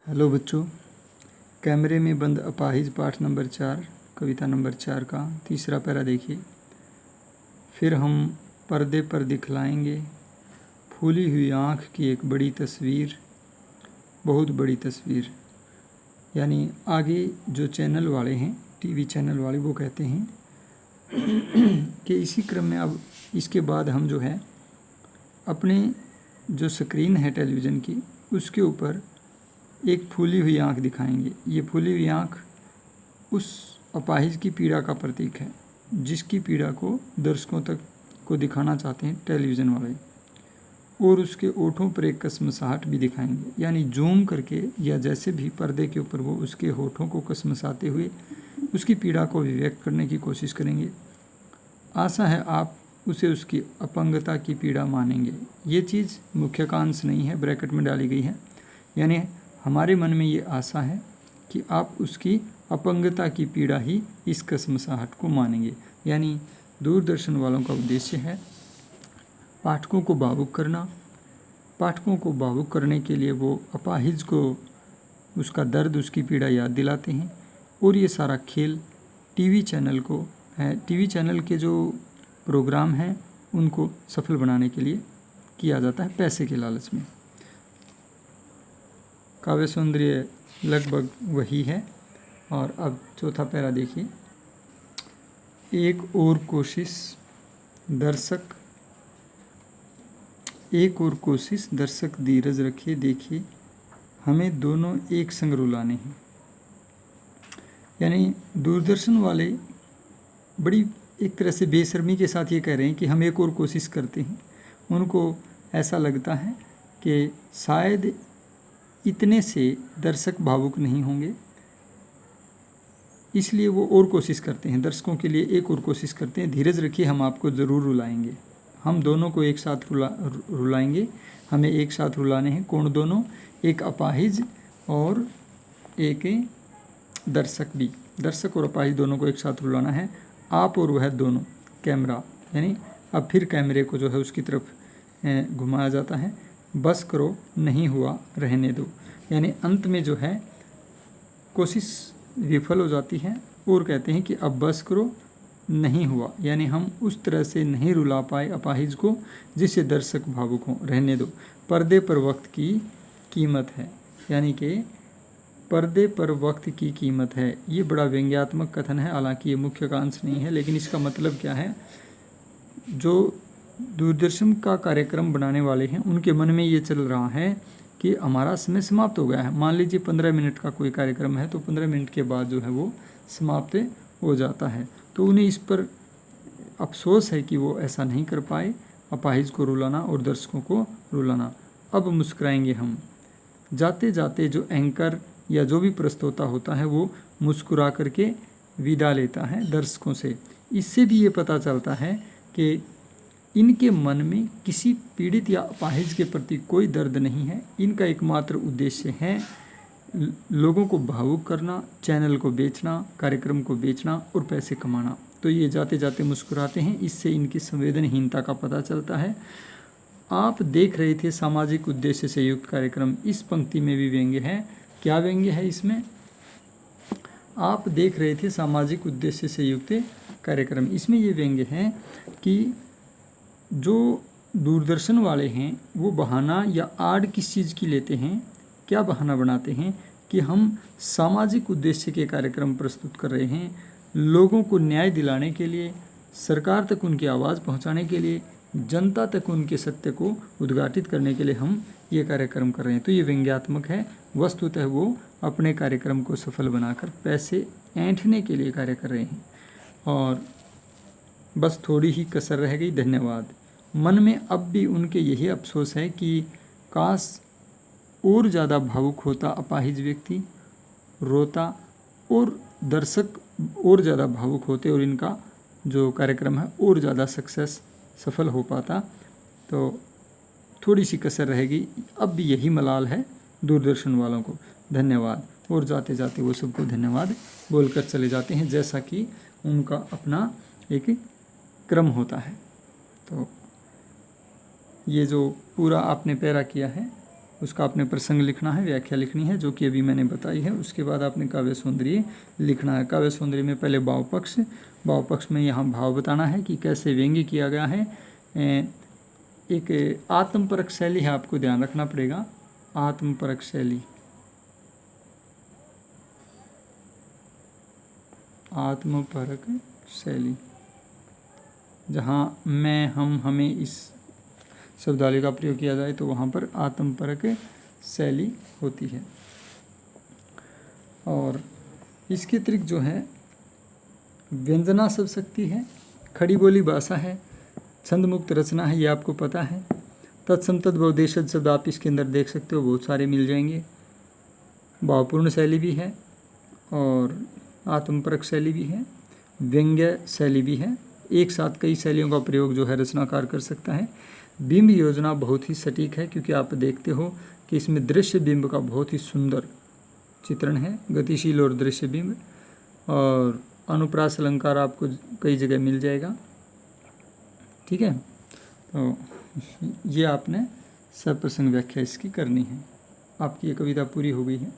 Hello बच्चों, कैमरे में बंद अपाहिज पाठ नंबर 4 कविता नंबर 4 का तीसरा पैरा देखिए। फिर हम पर्दे पर दिखलाएंगे फूली हुई आँख की एक बड़ी तस्वीर, बहुत बड़ी तस्वीर। यानी आगे जो चैनल वाले हैं, टीवी चैनल वाले, वो कहते हैं कि इसी क्रम में अब इसके बाद हम जो है अपने जो स्क्रीन है टेलीविज़न की, उसके ऊपर एक फूली हुई आँख दिखाएंगे। ये फूली हुई आँख उस अपाहिज की पीड़ा का प्रतीक है, जिसकी पीड़ा को दर्शकों तक को दिखाना चाहते हैं टेलीविज़न वाले। और उसके ओठों पर एक कसमसाहट भी दिखाएंगे, यानी जूम करके या जैसे भी पर्दे के ऊपर वो उसके होठों को कसमसाते हुए उसकी पीड़ा को व्यक्त करने की कोशिश करेंगे। आशा है आप उसे उसकी अपंगता की पीड़ा मानेंगे। ये चीज़ मुख्यकांश नहीं है, ब्रैकेट में डाली गई है। यानी हमारे मन में ये आशा है कि आप उसकी अपंगता की पीड़ा ही इस कसमसाहट को मानेंगे। यानी दूरदर्शन वालों का उद्देश्य है पाठकों को भावुक करना। पाठकों को भावुक करने के लिए वो अपाहिज को उसका दर्द, उसकी पीड़ा याद दिलाते हैं। और ये सारा खेल टीवी चैनल को है, टीवी चैनल के जो प्रोग्राम हैं उनको सफल बनाने के लिए किया जाता है, पैसे के लालच में। काव्य सौंदर्य लगभग वही है। और अब चौथा पैरा देखिए। एक और कोशिश दर्शक धीरज रखे, देखिए हमें दोनों एक संग रुलाने हैं। यानी दूरदर्शन वाले बड़ी एक तरह से बेशर्मी के साथ ये कह रहे हैं कि हम एक और कोशिश करते हैं। उनको ऐसा लगता है कि शायद इतने से दर्शक भावुक नहीं होंगे, इसलिए वो और कोशिश करते हैं, दर्शकों के लिए एक और कोशिश करते हैं। धीरज रखिए, हम आपको ज़रूर रुलाएंगे, हम दोनों को एक साथ रुलाएंगे। हमें एक साथ रुलाने हैं। कौन दोनों? एक अपाहिज और एक दर्शक भी। दर्शक और अपाहिज दोनों को एक साथ रुलाना है, आप और वह दोनों। कैमरा, यानी अब फिर कैमरे को जो है उसकी तरफ घुमाया जाता है। बस करो, नहीं हुआ, रहने दो। यानी अंत में जो है कोशिश विफल हो जाती है और कहते हैं कि अब बस करो, नहीं हुआ। यानी हम उस तरह से नहीं रुला पाए अपाहिज को जिससे दर्शक भावुक हों, रहने दो। पर्दे पर वक्त की कीमत है, यानी कि पर्दे पर वक्त की कीमत है। ये बड़ा व्यंग्यात्मक कथन है, हालांकि ये मुख्यकांश नहीं है, लेकिन इसका मतलब क्या है? जो दूरदर्शन का कार्यक्रम बनाने वाले हैं उनके मन में ये चल रहा है कि हमारा समय समाप्त हो गया है। मान लीजिए 15 मिनट का कोई कार्यक्रम है, तो 15 मिनट के बाद जो है वो समाप्त हो जाता है। तो उन्हें इस पर अफसोस है कि वो ऐसा नहीं कर पाए, अपाहिज को रुलाना और दर्शकों को रुलाना। अब मुस्कुराएंगे हम। जाते जाते जो एंकर या जो भी प्रस्तोता होता है वो मुस्कुरा करके विदा लेता है दर्शकों से। इससे भी ये पता चलता है कि इनके मन में किसी पीड़ित या अपाहिज के प्रति कोई दर्द नहीं है। इनका एकमात्र उद्देश्य है लोगों को भावुक करना, चैनल को बेचना, कार्यक्रम को बेचना और पैसे कमाना। तो ये जाते जाते मुस्कुराते हैं, इससे इनकी संवेदनहीनता का पता चलता है। आप देख रहे थे सामाजिक उद्देश्य से युक्त कार्यक्रम। इस पंक्ति में भी व्यंग्य है। क्या व्यंग्य है इसमें? आप देख रहे थे सामाजिक उद्देश्य से युक्त कार्यक्रम। इसमें ये व्यंग्य है कि जो दूरदर्शन वाले हैं वो बहाना या आड़ किस चीज़ की लेते हैं, क्या बहाना बनाते हैं कि हम सामाजिक उद्देश्य के कार्यक्रम प्रस्तुत कर रहे हैं, लोगों को न्याय दिलाने के लिए, सरकार तक उनकी आवाज़ पहुंचाने के लिए, जनता तक उनके सत्य को उद्घाटित करने के लिए हम ये कार्यक्रम कर रहे हैं। तो ये व्यंग्यात्मक है। वस्तुतः वो अपने कार्यक्रम को सफल बनाकर पैसे ऐंठने के लिए कार्य कर रहे हैं। और बस थोड़ी ही कसर रह गई। धन्यवाद। मन में अब भी उनके यही अफसोस है कि काश और ज़्यादा भावुक होता अपाहिज व्यक्ति, रोता, और दर्शक और ज़्यादा भावुक होते और इनका जो कार्यक्रम है और ज़्यादा सफल हो पाता। तो थोड़ी सी कसर रहेगी। अब भी यही मलाल है दूरदर्शन वालों को। धन्यवाद। और जाते जाते वो सबको धन्यवाद बोलकर चले जाते हैं, जैसा कि उनका अपना एक क्रम होता है। तो ये जो पूरा आपने पैरा किया है उसका आपने प्रसंग लिखना है, व्याख्या लिखनी है जो कि अभी मैंने बताई है। उसके बाद आपने काव्य सौंदर्य लिखना है। काव्य सौंदर्य में पहले भाव पक्ष में यहाँ भाव बताना है कि कैसे व्यंग्य किया गया है। एक आत्मपरक शैली है, आपको ध्यान रखना पड़ेगा। आत्मपरक शैली, आत्मपरक शैली, जहाँ मैं, हम, हमें इस शब्दावली का प्रयोग किया जाए तो वहाँ पर आत्मपरक शैली होती है। और इसके अतिरिक्त जो है व्यंजना शब्द शक्ति है, खड़ी बोली भाषा है, छंद मुक्त रचना है, ये आपको पता है। तत्सम तद्भवदेशज शब्द आप इसके अंदर देख सकते हो, बहुत सारे मिल जाएंगे। भावपूर्ण शैली भी है और आत्मपरक शैली भी है, व्यंग्य शैली भी है। एक साथ कई शैलियों का प्रयोग जो है रचनाकार कर सकता है। बिंब योजना बहुत ही सटीक है क्योंकि आप देखते हो कि इसमें दृश्य बिंब का बहुत ही सुंदर चित्रण है, गतिशील और दृश्य बिंब। और अनुप्रास अलंकार आपको कई जगह मिल जाएगा। ठीक है, तो ये आपने सप्रसंग व्याख्या इसकी करनी है। आपकी ये कविता पूरी हो गई है।